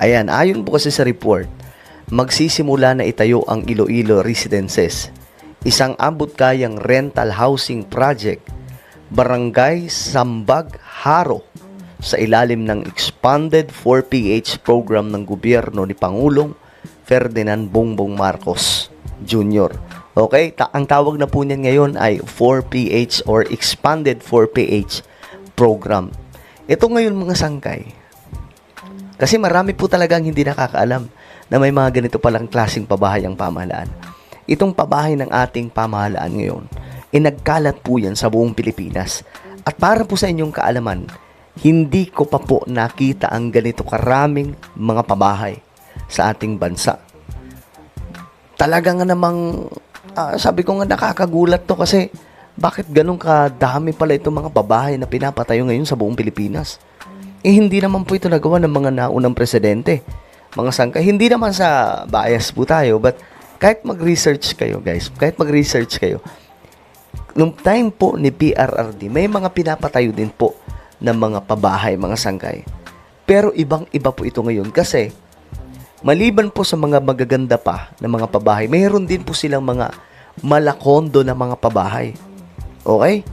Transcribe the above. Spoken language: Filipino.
Ayan, ayon po kasi sa report, magsisimula na itayo ang Iloilo Residences, isang abot-kayang rental housing project, Barangay Sambag, Haro, sa ilalim ng expanded 4PH program ng gobyerno ni Pangulong Ferdinand Bongbong Marcos Jr. Okay, ang tawag na po niyan ngayon ay 4PH or expanded 4PH program. Ito ngayon mga sangkay, kasi marami po talagang hindi nakakaalam na may mga ganito palang klaseng pabahay ang pamahalaan. Itong pabahay ng ating pamahalaan ngayon, nagkalat po yan sa buong Pilipinas. At para po sa inyong kaalaman, hindi ko pa po nakita ang ganito karaming mga pabahay sa ating bansa. Talaga nga namang, sabi ko nga nakakagulat to kasi bakit ganun kadami pala itong mga pabahay na pinapatayo ngayon sa buong Pilipinas? Hindi naman po ito nagawa ng mga naunang presidente. Mga sangkay, hindi naman sa bias po tayo, but kahit mag-research kayo guys, nung time po ni PRRD, may mga pinapatayo din po ng mga pabahay, mga sangkay. Pero ibang-iba po ito ngayon kasi maliban po sa mga magaganda pa na mga pabahay, mayroon din po silang mga malakondo na mga pabahay. Okay?